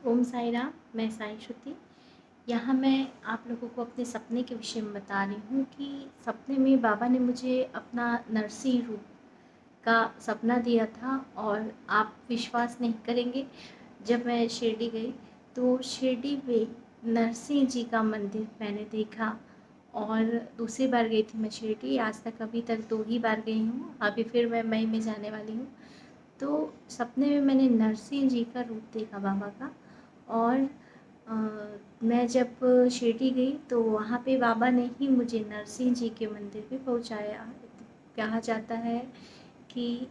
ओम साई राम। मैं साई श्रुति। यहाँ मैं आप लोगों को अपने सपने के विषय में बता रही हूँ कि सपने में बाबा ने मुझे अपना नरसिंह रूप का सपना दिया था। और आप विश्वास नहीं करेंगे, जब मैं शिरडी गई तो शिरडी में नरसिंह जी का मंदिर मैंने देखा। और दूसरी बार गई थी मैं शिरडी, आज तक अभी तक 2 ही बार गई हूँ, अभी फिर मैं मई में जाने वाली हूँ। तो सपने में मैंने नरसिंह जी का रूप देखा बाबा का। और अ, मैं जब शिरडी गई तो वहाँ पे बाबा ने ही मुझे नरसिंह जी के मंदिर पे पहुँचाया। कहा जाता है कि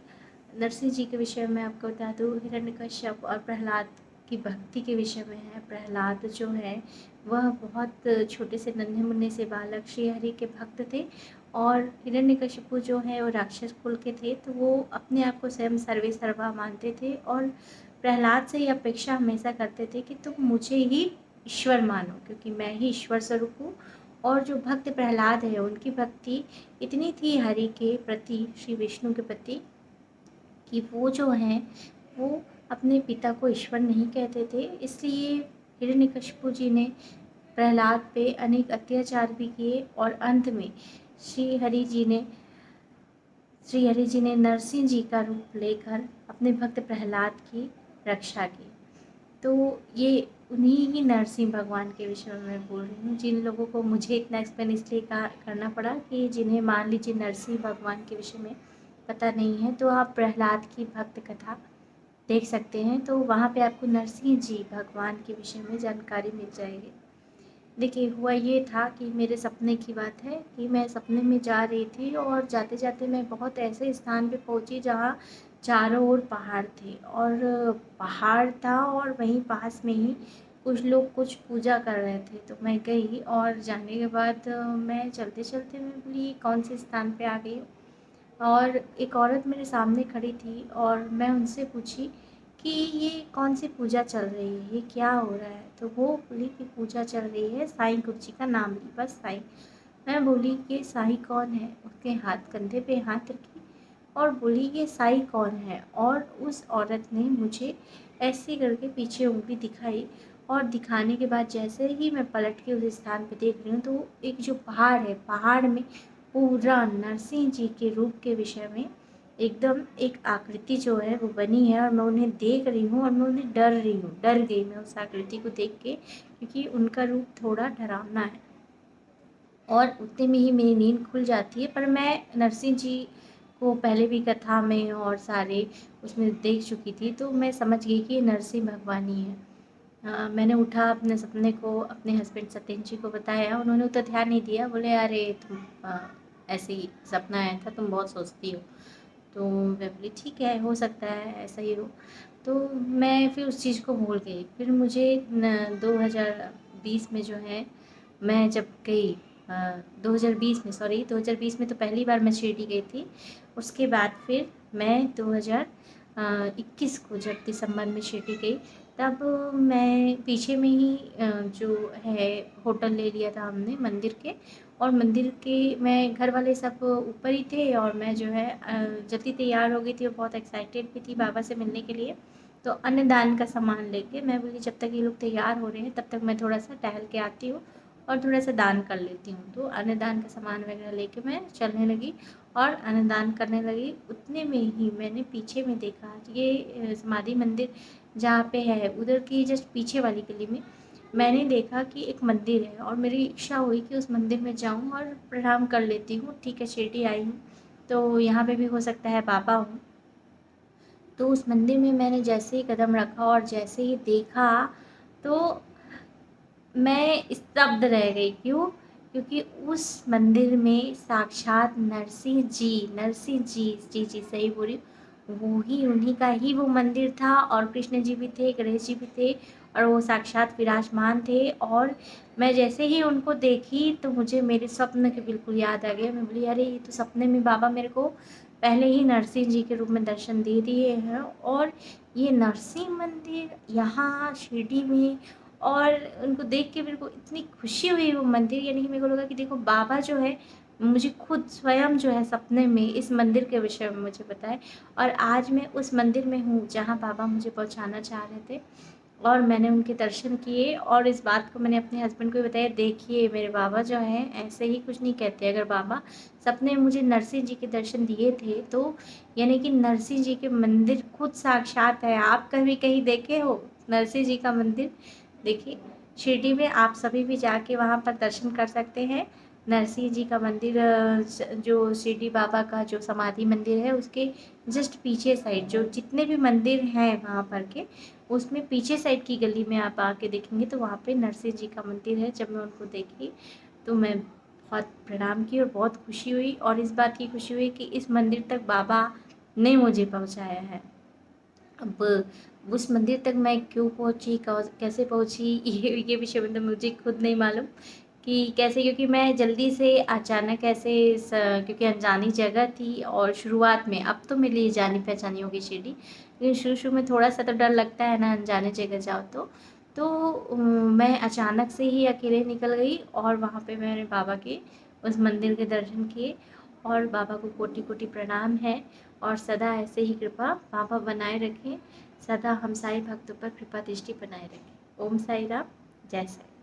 नरसिंह जी के विषय में आपको बता दूँ, हिरण्यकश्यप और प्रहलाद की भक्ति के विषय में है। प्रहलाद जो है वह बहुत छोटे से नन्हे मुन्ने से बालक श्री हरि के भक्त थे। और हिरण्यकशिपु जो है वो राक्षस कुल के थे, तो वो अपने आप को स्वयं सर्वे सर्वा मानते थे और प्रहलाद से ये अपेक्षा हमेशा करते थे कि तुम मुझे ही ईश्वर मानो, क्योंकि मैं ही ईश्वर स्वरूप हूँ। और जो भक्त प्रहलाद है उनकी भक्ति इतनी थी हरि के प्रति, श्री विष्णु के प्रति, कि वो जो हैं वो अपने पिता को ईश्वर नहीं कहते थे। इसलिए हिरण्यकशिपु जी ने प्रहलाद पे अनेक अत्याचार भी किए और अंत में श्री हरि जी ने नरसिंह जी का रूप लेकर अपने भक्त प्रहलाद की रक्षा की। तो ये उन्हीं ही नरसिंह भगवान के विषय में मैं बोल रही हूँ। जिन लोगों को, मुझे इतना एक्सप्लेन इसलिए करना पड़ा कि जिन्हें मान लीजिए नरसिंह भगवान के विषय में पता नहीं है, तो आप प्रहलाद की भक्त कथा देख सकते हैं, तो वहाँ पे आपको नरसिंह जी भगवान के विषय में जानकारी मिल जाएगी। देखिए, हुआ ये था कि मेरे सपने की बात है कि मैं सपने में जा रही थी और जाते जाते मैं बहुत ऐसे स्थान पे पहुंची जहाँ चारों ओर पहाड़ थे। और पहाड़ था और वहीं पास में ही कुछ लोग कुछ पूजा कर रहे थे। तो मैं गई और जाने के बाद मैं चलते चलते मैं बोली कौन से स्थान पे आ गई हूँ। और एक औरत मेरे सामने खड़ी थी और मैं उनसे पूछी कि ये कौन सी पूजा चल रही है, ये क्या हो रहा है। तो वो बोली कि पूजा चल रही है, साईं गुरु जी का नाम ली, बस साईं। मैं बोली कि साईं कौन है, उसके हाथ कंधे पे हाथ रखी और बोली ये साईं कौन है। और उस औरत ने मुझे ऐसे करके पीछे उंगली दिखाई और दिखाने के बाद जैसे ही मैं पलट के उस स्थान पे देख रही हूँ तो एक जो पहाड़ है, पहाड़ में पूरा नरसिंह जी के रूप के विषय में एकदम एक आकृति जो है वो बनी है। और मैं उन्हें देख रही हूँ और मैं उन्हें डर रही हूँ, डर गई मैं उस आकृति को देख के, क्योंकि उनका रूप थोड़ा डरावना है। और उतने में ही मेरी नींद खुल जाती है। पर मैं नरसिंह जी को पहले भी कथा में और सारे उसमें देख चुकी थी, तो मैं समझ गई कि ये नरसिंह भगवान ही है। मैंने उठा, अपने सपने को अपने हस्बैंड सत्येंद्र जी को बताया, उन्होंने उतना ध्यान नहीं दिया, बोले अरे तुम ऐसे ही सपना आया था, तुम बहुत सोचती हो। तो मैं बोली ठीक है, हो सकता है ऐसा ही हो। तो मैं फिर उस चीज़ को भूल गई। फिर मुझे 2020 में जो है, मैं जब गई 2020 में, सॉरी 2020 में तो पहली बार मैं शिरडी गई थी। उसके बाद फिर मैं 2021 को जब दिसंबर में शिरडी गई, तब मैं पीछे में ही जो है होटल ले लिया था हमने मंदिर के। और मंदिर के, मैं घर वाले सब ऊपर ही थे और मैं जो है जल्दी तैयार हो गई थी और बहुत एक्साइटेड भी थी बाबा से मिलने के लिए। तो अन्नदान का सामान लेके मैं बोली जब तक ये लोग तैयार हो रहे हैं तब तक मैं थोड़ा सा टहल के आती हूँ और थोड़ा सा दान कर लेती हूँ। तो अन्नदान का सामान वगैरह लेके मैं चलने लगी और अन्नदान करने लगी। उतने में ही मैंने पीछे में देखा, ये समाधि मंदिर जहाँ पे है उधर की जस्ट पीछे वाली गली में मैंने देखा कि एक मंदिर है। और मेरी इच्छा हुई कि उस मंदिर में जाऊं और प्रणाम कर लेती हूँ। ठीक है, शिरडी आई हूँ तो यहाँ पे भी हो सकता है बाबा हूँ। तो उस मंदिर में मैंने जैसे ही कदम रखा और जैसे ही देखा, तो मैं स्तब्ध रह गई। क्यों? क्योंकि उस मंदिर में साक्षात नरसिंह जी, जी जी सही बोली, वो ही, उन्हीं का ही वो मंदिर था। और कृष्ण जी भी थे, गणेश जी भी थे और वो साक्षात विराजमान थे। और मैं जैसे ही उनको देखी तो मुझे मेरे स्वप्न के बिल्कुल याद आ गया। मैं बोली अरे ये तो सपने में बाबा मेरे को पहले ही नरसिंह जी के रूप में दर्शन दे दिए हैं। और ये नरसिंह मंदिर यहाँ शिरडी में, और उनको देख के मेरे को इतनी खुशी हुई वो मंदिर, यानी कि मेरे को लगा कि देखो बाबा जो है मुझे खुद स्वयं जो है सपने में इस मंदिर के विषय में मुझे बताए। और आज मैं उस मंदिर में हूँ जहाँ बाबा मुझे पहुँचाना चाह रहे थे। और मैंने उनके दर्शन किए और इस बात को मैंने अपने हस्बैंड को भी बताया, देखिए मेरे बाबा जो हैं ऐसे ही कुछ नहीं कहते। अगर बाबा सपने में मुझे नरसिंह जी के दर्शन दिए थे तो यानी कि नरसिंह जी के मंदिर खुद साक्षात है। आप कभी कहीं देखे हो नरसिंह जी का मंदिर? देखिए शिरडी में आप सभी भी जाके वहाँ पर दर्शन कर सकते हैं। नरसिंह जी का मंदिर जो शिरडी बाबा का जो समाधि मंदिर है उसके जस्ट पीछे साइड जो जितने भी मंदिर हैं वहाँ पर के, उसमें पीछे साइड की गली में आप आके देखेंगे तो वहाँ पे नरसिंह जी का मंदिर है। जब मैं उनको देखी तो मैं बहुत प्रणाम की और बहुत खुशी हुई, और इस बात की खुशी हुई कि इस मंदिर तक बाबा ने मुझे पहुँचाया है। अब उस मंदिर तक मैं क्यों पहुँची, कैसे पहुँची, ये विषय में तो मुझे खुद नहीं मालूम कि कैसे, क्योंकि मैं जल्दी से अचानक ऐसे क्योंकि अनजानी जगह थी और शुरुआत में, अब तो मेरे लिए जानी पहचानी होगी शिरडी, लेकिन शुरू शुरू में थोड़ा सा तो डर लगता है ना, अनजाने जगह जाओ तो मैं अचानक से ही अकेले निकल गई और वहाँ पे मैंने बाबा के उस मंदिर के दर्शन किए और बाबा को कोटि कोटि प्रणाम है। और सदा ऐसे ही कृपा बाबा बनाए रखें, सदा हम साई भक्तों पर कृपा दृष्टि बनाए रखें। ओम साई राम, जय साई।